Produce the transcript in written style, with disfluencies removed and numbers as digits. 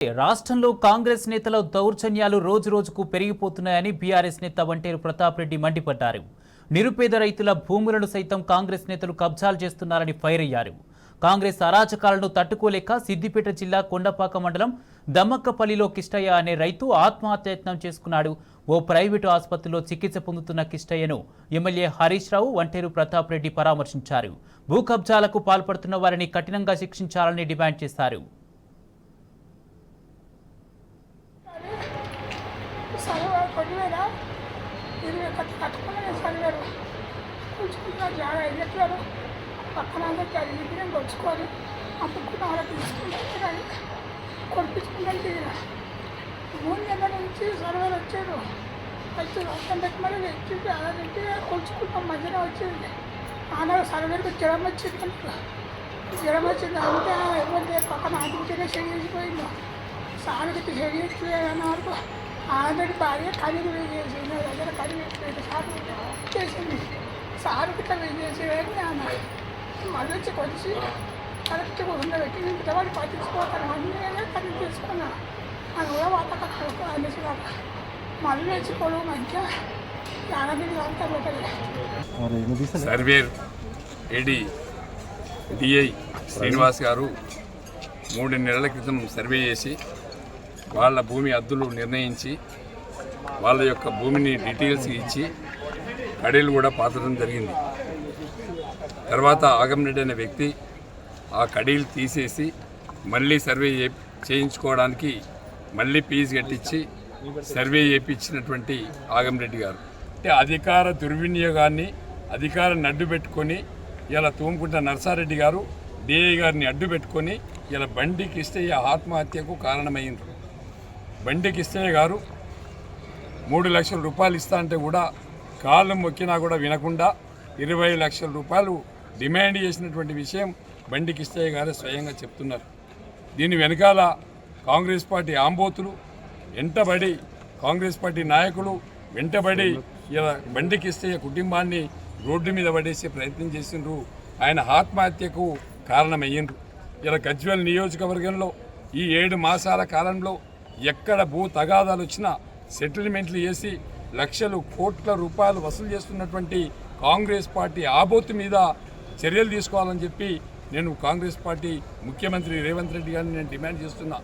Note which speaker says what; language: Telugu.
Speaker 1: రాష్ట్రంలో కాంగ్రెస్ నేతల దౌర్జన్యాలు రోజురోజుకు పెరిగిపోతున్నాయని బీఆర్ఎస్ నేత వంటేరు ప్రతాప్ రెడ్డి మండిపడ్డారు. నిరుపేద రైతుల భూములను సైతం కాంగ్రెస్ నేతలు కబ్జాలు చేస్తున్నారని ఫైర్ అయ్యారు. కాంగ్రెస్ అరాచకాలను తట్టుకోలేక సిద్దిపేట జిల్లా కొండపాక మండలం దమ్మక్కపల్లిలో కిష్టయ్య అనే రైతు ఆత్మహత్యయత్నం చేసుకున్నాడు. ఓ ప్రైవేటు ఆసుపత్రిలో చికిత్స పొందుతున్న కిష్టయ్యను ఎమ్మెల్యే హరీష్ రావు, వంటేరు ప్రతాప్ రెడ్డి పరామర్శించారు. భూ కబ్జాలకు పాల్పడుతున్న వారిని కఠినంగా శిక్షించాలని డిమాండ్ చేశారు.
Speaker 2: పక్కన జరిగితే వచ్చుకొని అప్పుకున్న వాళ్ళకి తీసుకుంటాను కొడిపించుకుంటాను దిగిన 3 నెలల నుంచి సర్వేలు వచ్చారు. వచ్చి రాష్ట్రం పెట్టి మరి వ్యక్తి అదంటే కొలుచుకుంటాం. మధ్యన వచ్చింది ఆనాడు సర్వేలకు జ్వరం వచ్చింది. జ్వరం వచ్చింది అంటే ఎవరి పక్కన ఆదించే చెడిపోయింది. సాగుకి చెడియట్లేదన్న వరకు ఆల్రెడీ భార్య కడిగి వేసేసింది. దగ్గర కడిగి సాగు చేసింది. సారుకి వేసేసేది ఆమె మళ్ళీ వచ్చి కొలిసి కరెక్ట్గా ఉండబెట్టి నేను పిల్లవాడిని పట్టించుకోతాను. అన్నీ కరెక్ట్ తీసుకున్నాను. అది కూడా వాతావరణం అనేసి మళ్ళీ వచ్చి పొడవు మంచిగా
Speaker 3: సర్వేర్ ఏడి డిఐ శ్రీనివాస్ గారు 3 నెలల క్రితం సర్వే చేసి వాళ్ళ భూమి హద్దులు నిర్ణయించి వాళ్ళ యొక్క భూమిని డీటెయిల్స్ ఇచ్చి కడీలు కూడా పాతడం జరిగింది. తర్వాత ఆగంరెడ్డి అనే వ్యక్తి ఆ కడీలు తీసేసి మళ్ళీ సర్వే చేయించుకోవడానికి మళ్ళీ ఫీజు కట్టించి సర్వే చేయించినటువంటి ఆగంరెడ్డి గారు అంటే అధికార దుర్వినియోగాన్ని అధికారాన్ని అడ్డు పెట్టుకొని ఇలా తూముకుంట నర్సారెడ్డి గారు డిఐ గారిని అడ్డు పెట్టుకొని ఇలా బండి కిష్టయ్య ఆత్మహత్యకు కారణమైంది. బండి కిష్టయ్య గారు 3 లక్షల రూపాయలు ఇస్తా అంటే కూడా కాళ్ళు మొక్కినా కూడా వినకుండా 20 లక్షల రూపాయలు డిమాండ్ చేసినటువంటి విషయం బండి కిష్టయ్య గారే స్వయంగా చెప్తున్నారు. దీని వెనకాల కాంగ్రెస్ పార్టీ ఆంబోతులు వెంటబడి కాంగ్రెస్ పార్టీ నాయకులు వెంటబడి ఇలా బండి కిష్టయ్య కుటుంబాన్ని రోడ్డు మీద పడేసే ప్రయత్నం చేసిండ్రు. ఆయన ఆత్మహత్యకు కారణమయ్యిండ్రు. ఇలా గజ్వేల్ నియోజకవర్గంలో ఈ 7 మాసాల కాలంలో ఎక్కడ భూ తగాదాలు వచ్చినా సెటిల్మెంట్లు చేసి లక్షలు కోట్ల రూపాయలు వసూలు చేస్తున్నటువంటి కాంగ్రెస్ పార్టీ ఆబోతు మీద చర్యలు తీసుకోవాలని చెప్పి నేను కాంగ్రెస్ పార్టీ ముఖ్యమంత్రి రేవంత్ రెడ్డి గారిని నేను డిమాండ్ చేస్తున్నా.